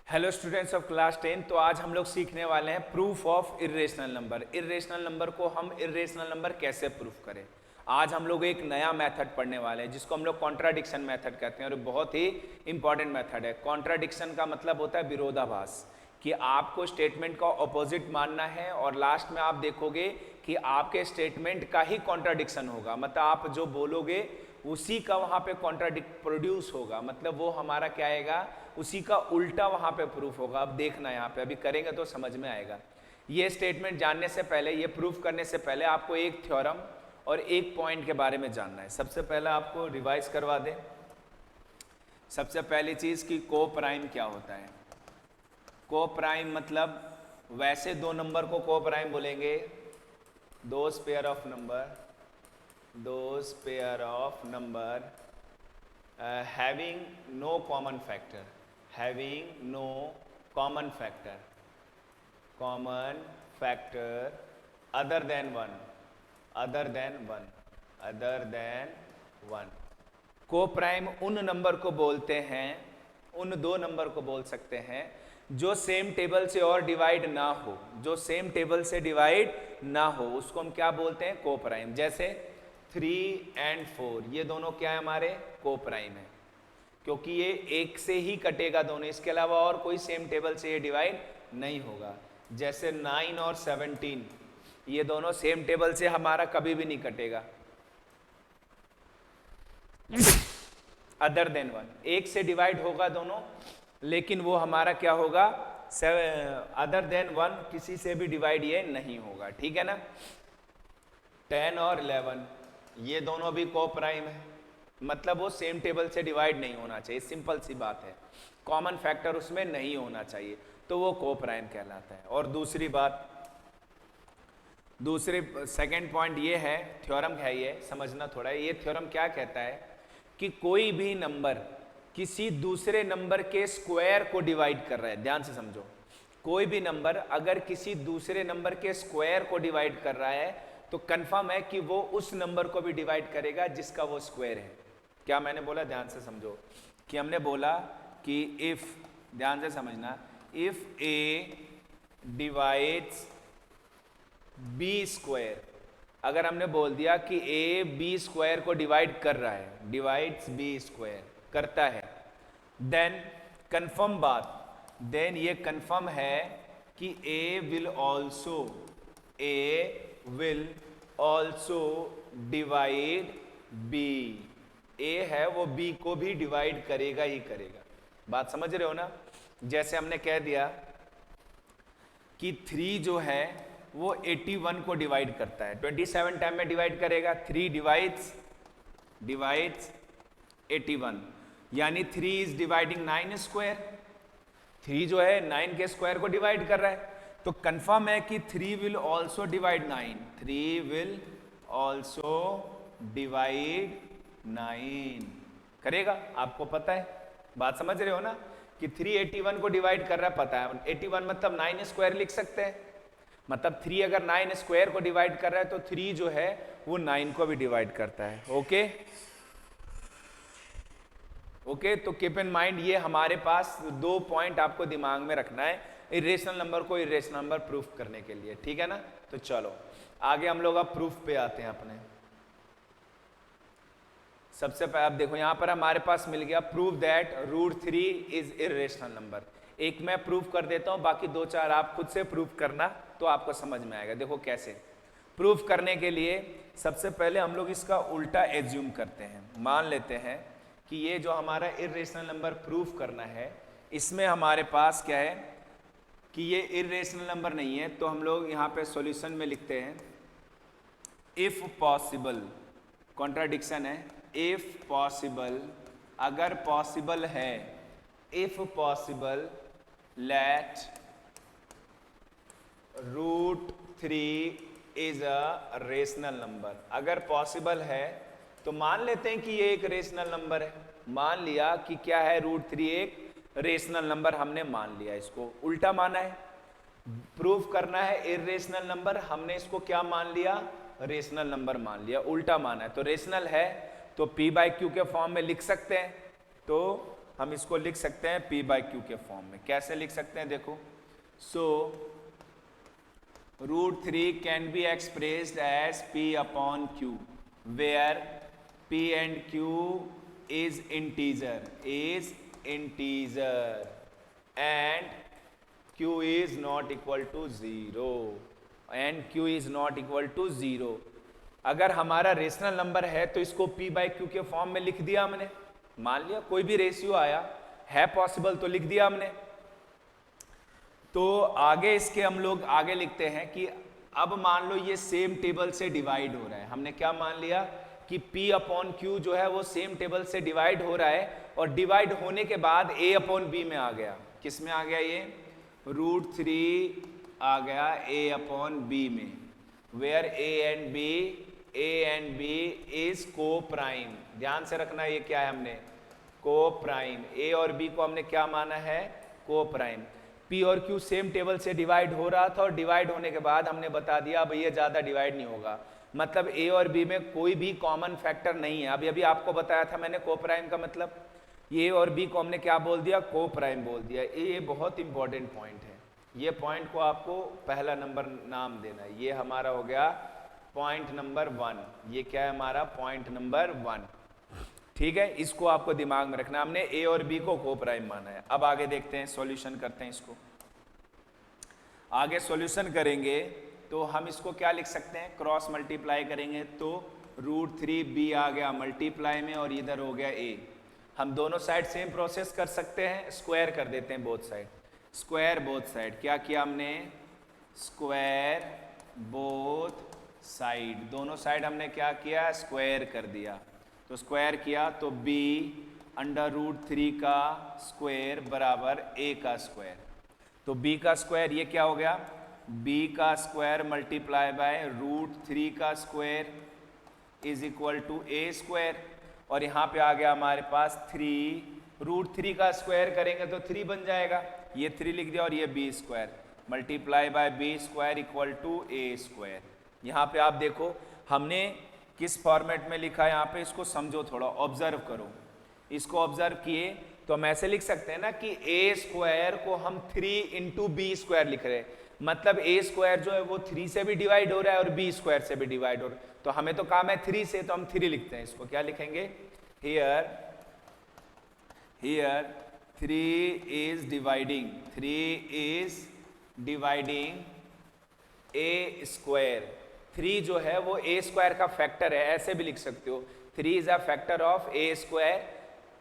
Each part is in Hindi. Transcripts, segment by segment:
Hello students of class 10। तो आज हम लोग सीखने वाले हैं proof of irrational number. Irrational number को हम इर्रेशनल नंबर कैसे प्रूफ करें। आज हम लोग एक नया मेथड पढ़ने वाले हैं जिसको हम लोग कॉन्ट्राडिक्शन मेथड कहते हैं और बहुत ही इंपॉर्टेंट मेथड है। कॉन्ट्राडिक्शन का मतलब होता है विरोधाभास, कि आपको स्टेटमेंट का ऑपोजिट मानना है और लास्ट में आप देखोगे कि आपके स्टेटमेंट का ही कॉन्ट्राडिक्शन होगा, मतलब आप जो बोलोगे उसी का वहाँ पे कॉन्ट्राडिक्ट प्रोड्यूस होगा, मतलब वो हमारा क्या आएगा, उसी का उल्टा वहाँ पे प्रूफ होगा। अब देखना यहाँ पे, अभी करेंगे तो समझ में आएगा। ये स्टेटमेंट जानने से पहले, ये प्रूफ करने से पहले आपको एक थ्योरम और एक पॉइंट के बारे में जानना है। सबसे पहले आपको रिवाइज करवा दें। सबसे पहली चीज़ कि को प्राइम क्या होता है। को प्राइम मतलब वैसे दो नंबर को प्राइम बोलेंगे, those pair of number having no common factor other than one। को प्राइम उन नंबर को बोलते हैं, उन दो नंबर को बोल सकते हैं जो सेम टेबल से और डिवाइड ना हो, जो सेम टेबल से डिवाइड ना हो, उसको हम क्या बोलते हैं, को प्राइम। जैसे 3 और 4 ये दोनों क्या है, हमारे को प्राइम है, क्योंकि ये एक से ही कटेगा दोनों, इसके अलावा और कोई सेम टेबल से ये डिवाइड नहीं होगा। जैसे 9 और 17 ये दोनों सेम टेबल से हमारा कभी भी नहीं कटेगा। अदर देन 1 एक से डिवाइड होगा दोनों, लेकिन वो हमारा क्या होगा, अदर देन 1 किसी से भी डिवाइड ये नहीं होगा, ठीक है ना। 10 और 11 ये दोनों भी को प्राइम है, मतलब वो सेम टेबल से डिवाइड नहीं होना चाहिए, सिंपल सी बात है, कॉमन फैक्टर उसमें नहीं होना चाहिए, तो वो को प्राइम कहलाता है। और दूसरी बात, सेकंड पॉइंट ये है, थ्योरम है ये, समझना थोड़ा। ये थ्योरम क्या कहता है कि कोई भी नंबर किसी दूसरे नंबर के स्क्वायर को डिवाइड कर रहा है, ध्यान से समझो। कोई भी नंबर अगर किसी दूसरे नंबर के स्क्वायर को डिवाइड कर रहा है तो कंफर्म है कि वो उस नंबर को भी डिवाइड करेगा जिसका वो स्क्वायर है। क्या मैंने बोला, ध्यान से समझो, कि हमने बोला कि इफ, ध्यान से समझना, if A divides B square, अगर हमने बोल दिया कि ए बी स्क्वायर को डिवाइड कर रहा है, डिवाइड्स बी स्क्वायर करता है, देन कंफर्म बात, देन ये कंफर्म है कि A will also divide B. A है वो बी को भी डिवाइड करेगा ही करेगा। बात समझ रहे हो ना। जैसे हमने कह दिया कि 3 जो है वो 81 को डिवाइड करता है, 27 टाइम में डिवाइड करेगा, 3 डिवाइड्स 81, यानी 3 इज डिवाइडिंग 9 स्क्वायर। 3 जो है 9 के स्क्वायर को डिवाइड कर रहा है, तो कंफर्म है कि 3 will also divide 9, 3 will also divide 9 करेगा। आपको पता है, बात समझ रहे हो ना, कि 3 81 को डिवाइड कर रहा है, पता है 81 मतलब 9 स्क्वायर लिख सकते हैं, मतलब 3 अगर 9 स्क्वायर को डिवाइड कर रहा है तो 3 जो है वो 9 को भी डिवाइड करता है। ओके, तो कीप इन माइंड, ये हमारे पास 2 पॉइंट आपको दिमाग में रखना है इरेशनल नंबर को इरेशनल नंबर प्रूफ करने के लिए, ठीक है ना। तो चलो आगे हम लोग अब प्रूफ पे आते हैं अपने। सबसे पहले आप देखो यहाँ पर हमारे पास मिल गया prove that √3 is irrational number. एक मैं प्रूफ कर देता हूँ, बाकी 2-4 आप खुद से प्रूफ करना तो आपको समझ में आएगा। देखो कैसे प्रूफ करने के लिए, सबसे पहले हम लोग इसका उल्टा एज्यूम करते हैं। मान लेते हैं कि ये जो हमारा इरेशनल नंबर प्रूफ करना है, इसमें हमारे पास क्या है कि ये इरेशनल नंबर नहीं है, तो हम लोग यहाँ पे सॉल्यूशन में लिखते हैं इफ पॉसिबल, कॉन्ट्राडिक्शन है, इफ पॉसिबल, अगर पॉसिबल है, if possible let √3 is a rational number. अगर पॉसिबल है तो मान लेते हैं कि ये एक रेशनल नंबर है, मान लिया कि क्या है, √3 एक रेशनल नंबर हमने मान लिया, इसको उल्टा माना है। प्रूफ करना है इरेशनल नंबर, हमने इसको क्या मान लिया, रेशनल नंबर मान लिया, उल्टा माना है। तो रेशनल है तो P/Q के फॉर्म में लिख सकते हैं, तो हम इसको लिख सकते हैं P बाई क्यू के फॉर्म में। कैसे लिख सकते हैं देखो, so √3 can be expressed as P upon Q where P and Q is integer and Q is not equal to 0 अगर हमारा रेशनल नंबर है तो इसको P बाई क्यू के फॉर्म में लिख दिया हमने, मान लिया कोई भी रेशियो आया है पॉसिबल तो लिख दिया हमने। तो आगे इसके हम लोग आगे लिखते हैं कि अब मान लो ये सेम टेबल से डिवाइड हो रहा है। हमने क्या मान लिया कि P अपॉन Q जो है वो सेम टेबल से डिवाइड हो रहा है, और डिवाइड होने के बाद A अपॉन B में आ गया। किस में आ गया? ये √3 आ गया A अपॉन B में, where A and B is coprime. ध्यान से रखना ये क्या है, हमने को प्राइम, A और B को हमने क्या माना है? को प्राइम। P और Q सेम टेबल से डिवाइड हो रहा था और डिवाइड होने के बाद हमने बता दिया अब ये ज़्यादा डिवाइड नहीं होगा, मतलब A और B में कोई भी कॉमन फैक्टर नहीं है। अभी अभी आपको बताया था मैंने को प्राइम का मतलब, A और B को हमने क्या बोल दिया? को प्राइम बोल दिया। ये बहुत इंपॉर्टेंट पॉइंट है, ये पॉइंट को आपको पहला नंबर नाम देना है। ये हमारा हो गया पॉइंट नंबर 1। ये क्या है हमारा? Point number 1। ठीक है, इसको आपको दिमाग में रखना, हमने A और B को प्राइम माना है। अब आगे देखते हैं, सॉल्यूशन करते हैं इसको। आगे सॉल्यूशन करेंगे तो हम इसको क्या लिख सकते हैं? क्रॉस मल्टीप्लाई करेंगे तो √3B आ गया मल्टीप्लाई में और इधर हो गया A। हम दोनों साइड सेम प्रोसेस कर सकते हैं, स्क्वायर कर देते हैं both side. Square both side, क्या किया हमने? स्क्वायर बोथ साइड, दोनों साइड हमने क्या किया? स्क्वायर कर दिया। तो स्क्वायर किया तो B अंडर √3 का स्क्वायर बराबर A का स्क्वायर। तो B का स्क्वायर ये क्या हो गया? B का स्क्वायर मल्टीप्लाई बाय √3 का square is equal to A square, और यहाँ पे आ गया हमारे पास 3। √3 का स्क्वायर करेंगे तो 3 बन जाएगा, ये 3 लिख दिया, और ये B square multiply by B square equal to A square. यहाँ पे आप देखो हमने किस फॉर्मेट में लिखा है, यहाँ पे इसको समझो, थोड़ा ऑब्जर्व करो। इसको ऑब्जर्व किए तो हम ऐसे लिख सकते हैं ना कि A स्क्वायर को हम 3 इंटू B स्क्वायर लिख रहे हैं, मतलब A स्क्वायर जो है वो 3 से भी डिवाइड हो रहा है और B स्क्वायर से भी डिवाइड हो रहा है। तो हमें तो काम है 3 से, तो हम 3 लिखते हैं। इसको क्या लिखेंगे? Here 3 is dividing A square. 3 जो है वो A स्क्वायर का फैक्टर है, ऐसे भी लिख सकते हो, 3 is a factor of A square.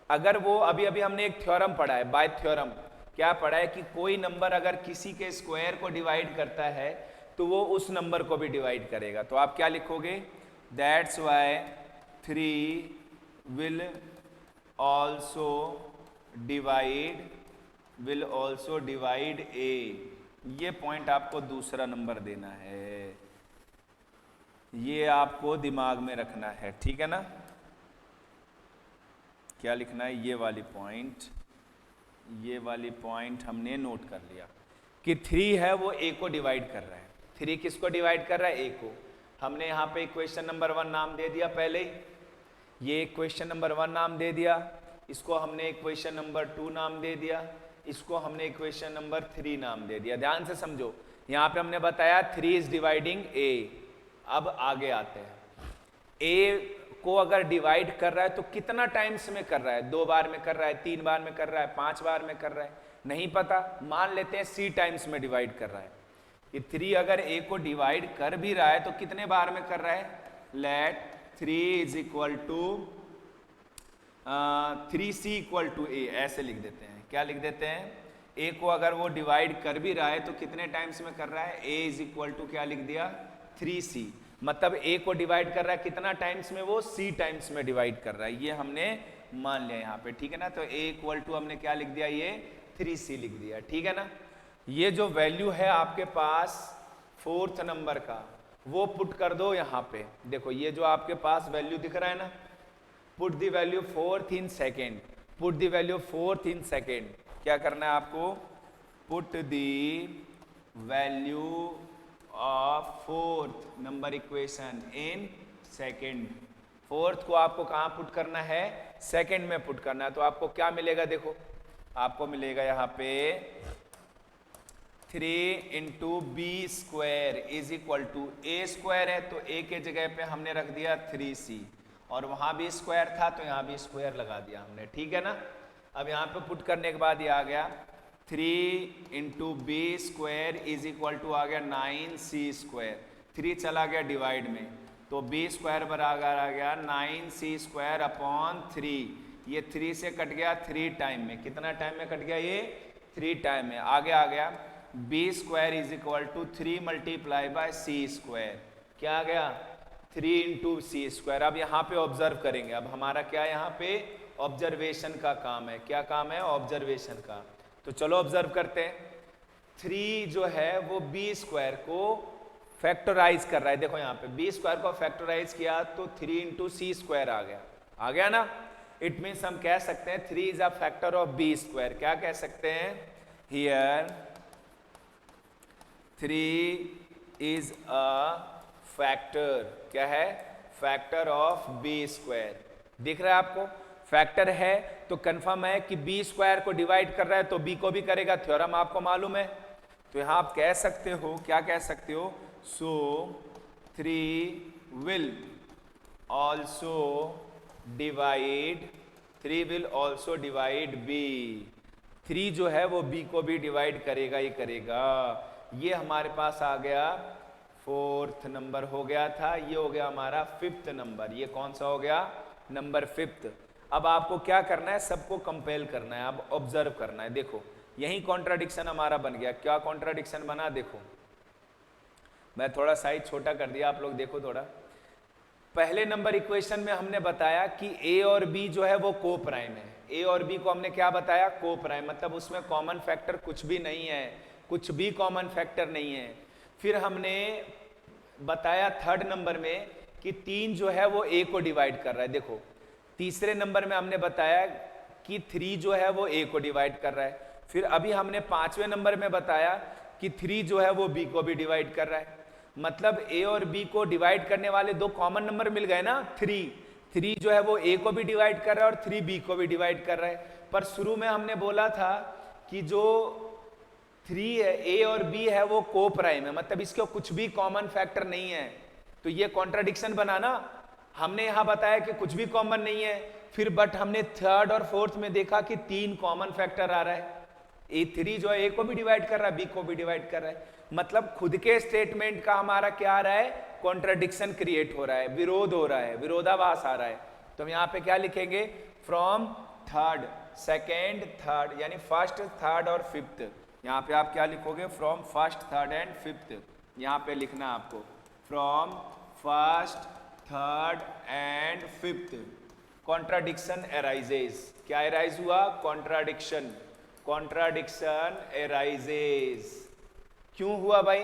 अगर वो अभी अभी हमने एक थ्योरम पढ़ा है, बाय थ्योरम क्या पढ़ा है कि कोई नंबर अगर किसी के स्क्वायर को डिवाइड करता है तो वो उस नंबर को भी डिवाइड करेगा। तो आप क्या लिखोगे? That's why 3 will also divide A। ये पॉइंट आपको दूसरा नंबर देना है, ये आपको दिमाग में रखना है, ठीक है ना? क्या लिखना है? ये वाली पॉइंट हमने नोट कर लिया कि 3 है वो A को डिवाइड कर रहा है। 3 किसको डिवाइड कर रहा है? A को। हमने यहाँ पे इक्वेशन नंबर 1 नाम दे दिया पहले ही, ये इक्वेशन नंबर 1 नाम दे दिया, इसको हमने इक्वेशन नंबर 2 नाम दे दिया, इसको हमने इक्वेशन नंबर 3 नाम दे दिया। ध्यान से समझो, यहाँ पे हमने बताया 3 इज डिवाइडिंग A। अब आगे आते हैं, A को अगर डिवाइड कर रहा है तो कितना टाइम्स में कर रहा है? 2 बार में कर रहा है, 3 बार में कर रहा है, 5 बार में कर रहा है, नहीं पता, मान लेते हैं C टाइम्स में डिवाइड कर रहा है। कि 3 अगर A को डिवाइड कर भी रहा है तो कितने बार में कर रहा है? Let 3 is equal to 3C equal to A, ऐसे लिख देते हैं। क्या लिख देते हैं? A को अगर वो डिवाइड कर भी रहा है तो कितने टाइम्स में कर रहा है? A इज इक्वल टू क्या लिख दिया? 3C। मतलब A को डिवाइड कर रहा है कितना टाइम्स में? वो C टाइम्स में डिवाइड कर रहा है, ये हमने मान लिया यहाँ पे, ठीक है ना? तो A इक्वल टू हमने क्या लिख दिया? ये 3C लिख दिया, ठीक है ना? ये जो वैल्यू है आपके पास 4th नंबर का, वो पुट कर दो यहाँ पे। देखो ये जो आपके पास वैल्यू दिख रहा है ना, put the value 4th in second, put the value 4th in second. क्या करना है आपको? Put the value of 4th number equation in second. 4th को आपको कहाँ पुट करना है? सेकंड में पुट करना है। तो आपको क्या मिलेगा, देखो आपको मिलेगा यहाँ पे 3 into B square is equal to, A square है तो ए के जगह पे हमने रख दिया 3c, और वहां भी स्क्वायर था तो यहाँ भी स्क्वायर लगा दिया हमने, ठीक है ना। अब यहाँ पे पुट करने के बाद ये आ गया 3 into B square is equal to आ गया 9c स्क्वायर, 3 चला गया डिवाइड में, तो बी स्क्वायर बराबर आ गया 9c स्क्वायर अपॉन 3, ये 3 से कट गया 3 टाइम में, कितना टाइम में कट गया ये 3 टाइम में। आगे आ गया B square is equal to 3 multiply by C square, क्या आ गया 3 इंटू सी स्क्वायर। अब यहाँ पे ऑब्जर्व करेंगे, अब हमारा क्या यहाँ पे ऑब्जर्वेशन का काम है, क्या काम है ऑब्जर्वेशन का। तो चलो ऑब्जर्व करते हैं, 3 जो है वो बी स्क्वायर को फैक्टराइज कर रहा है, देखो यहाँ पे बी स्क्वायर को फैक्टराइज किया तो 3 इंटू सी स्क्वायर आ गया ना। इट मीन्स हम कह सकते हैं 3 is a factor of B square, क्या कह सकते हैं हियर 3 इज अ फैक्टर, क्या है फैक्टर ऑफ बी स्क्वायर। दिख रहा है आपको, फैक्टर है तो कंफर्म है कि बी स्क्वायर को डिवाइड कर रहा है तो बी को भी करेगा, थ्योरम आपको मालूम है। तो यहां आप कह सकते हो, क्या कह सकते हो, सो 3 विल ऑल्सो डिवाइड बी, 3 जो है वो बी को भी डिवाइड करेगा ही करेगा। ये हमारे पास आ गया 4th नंबर हो गया था, ये हो गया हमारा 5th नंबर, ये कौन सा हो गया नंबर 5th। अब आपको क्या करना है, सबको कंपेल करना है, अब ऑब्जर्व करना है। देखो यही कॉन्ट्राडिक्शन हमारा बन गया, क्या कॉन्ट्राडिक्शन बना, देखो मैं थोड़ा साइज छोटा कर दिया, आप लोग देखो थोड़ा। पहले नंबर इक्वेशन में हमने बताया कि ए और बी जो है वो को प्राइम है, ए और बी को हमने क्या बताया को प्राइम, मतलब उसमें कॉमन फैक्टर कुछ भी नहीं है, कुछ भी कॉमन फैक्टर नहीं है। फिर हमने बताया 3rd नंबर में कि 3 जो है वो a को डिवाइड कर रहा है, देखो तीसरे नंबर में हमने बताया कि 3 जो है वो a को डिवाइड कर रहा है। फिर अभी हमने 5वें नंबर में बताया कि 3 जो है वो b को भी डिवाइड कर रहा है, मतलब a और b को डिवाइड करने वाले 2 कॉमन नंबर मिल गए ना, 3 जो है वो a को भी डिवाइड कर रहा है और 3 b को भी डिवाइड कर रहा है। पर शुरू में हमने बोला था कि जो 3 है a और b है वो को प्राइम है, मतलब इसके कुछ भी कॉमन फैक्टर नहीं है, तो ये कॉन्ट्राडिक्शन बना ना। हमने यहां बताया कि कुछ भी कॉमन नहीं है, फिर बट हमने 3rd और 4th में देखा कि 3 कॉमन फैक्टर आ रहा है, A3 जो है a को भी डिवाइड कर रहा है b को भी डिवाइड कर रहा है, मतलब खुद के स्टेटमेंट का हमारा क्या आ रहा है कॉन्ट्राडिक्शन क्रिएट हो रहा है, विरोध हो रहा है, विरोधाभास आ रहा है। तो हम यहाँ पे क्या लिखेंगे, फ्रॉम 3rd, 2nd, 3rd, यानी 1st, 3rd और 5th। यहाँ पे आप क्या लिखोगे, from 1st, 3rd and 5th, यहाँ पे लिखना आपको from 1st, 3rd and 5th contradiction arises. क्या एराइज हुआ, कॉन्ट्राडिक्शन एराइजेज। क्यों हुआ भाई,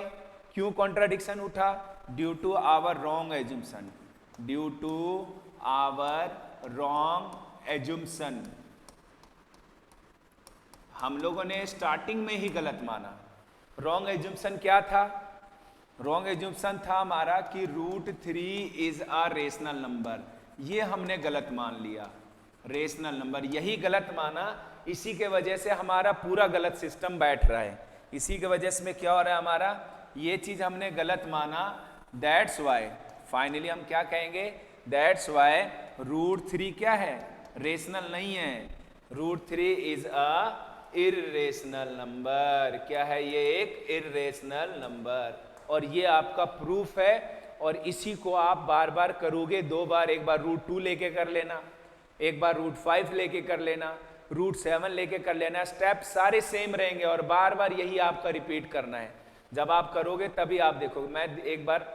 क्यों कॉन्ट्राडिक्शन उठा, due to our wrong assumption, due to our wrong assumption. हम लोगों ने स्टार्टिंग में ही गलत माना। रॉन्ग एज्यूम्पशन क्या था, रॉन्ग एज्यूम्पशन था हमारा कि √3 इज अ रेशनल नंबर, ये हमने गलत मान लिया, रेशनल नंबर यही गलत माना, इसी के वजह से हमारा पूरा गलत सिस्टम बैठ रहा है, इसी के वजह से क्या हो रहा है हमारा, ये चीज हमने गलत माना। दैट्स वाई फाइनली हम क्या कहेंगे, दैट्स वाई √3 क्या है, रेशनल नहीं है, √3 इज अ इर्रेशनल नंबर। क्या है ये, एक इर्रेशनल नंबर, और ये आपका प्रूफ है। और इसी को आप बार बार करोगे, 2 बार, एक बार √2 लेके कर लेना, एक बार √5 लेके कर लेना, √7 लेके कर लेना, स्टेप सारे सेम रहेंगे और बार बार यही आपका रिपीट करना है। जब आप करोगे तभी आप देखोगे। मैं एक बार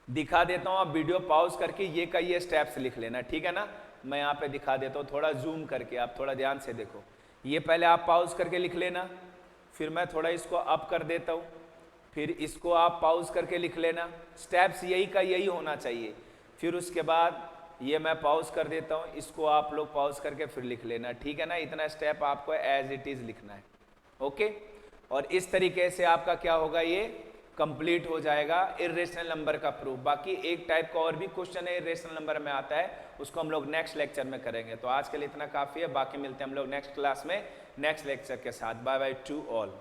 दिखा देता हूँ, आप वीडियो पॉज करके ये का ये स्टेप्स लिख लेना, ठीक है ना। मैं यहाँ पे दिखा देता हूँ, थोड़ा जूम करके, आप थोड़ा ध्यान से देखो। ये पहले आप पॉज करके लिख लेना, फिर मैं थोड़ा इसको अप कर देता हूँ, फिर इसको आप पॉज करके लिख लेना। स्टेप्स यही का यही होना चाहिए। फिर उसके बाद ये मैं पॉज कर देता हूँ, इसको आप लोग पॉज करके फिर लिख लेना, ठीक है ना। इतना स्टेप आपको एज इट इज लिखना है, ओके। और इस तरीके से आपका क्या होगा, ये कंप्लीट हो जाएगा इर्रेशनल नंबर का प्रूफ। बाकी एक टाइप का और भी क्वेश्चन है इर्रेशनल नंबर में आता है, उसको हम लोग नेक्स्ट लेक्चर में करेंगे। तो आज के लिए इतना काफ़ी है, बाकी मिलते हैं हम लोग नेक्स्ट क्लास में नेक्स्ट लेक्चर के साथ। Bye bye to all.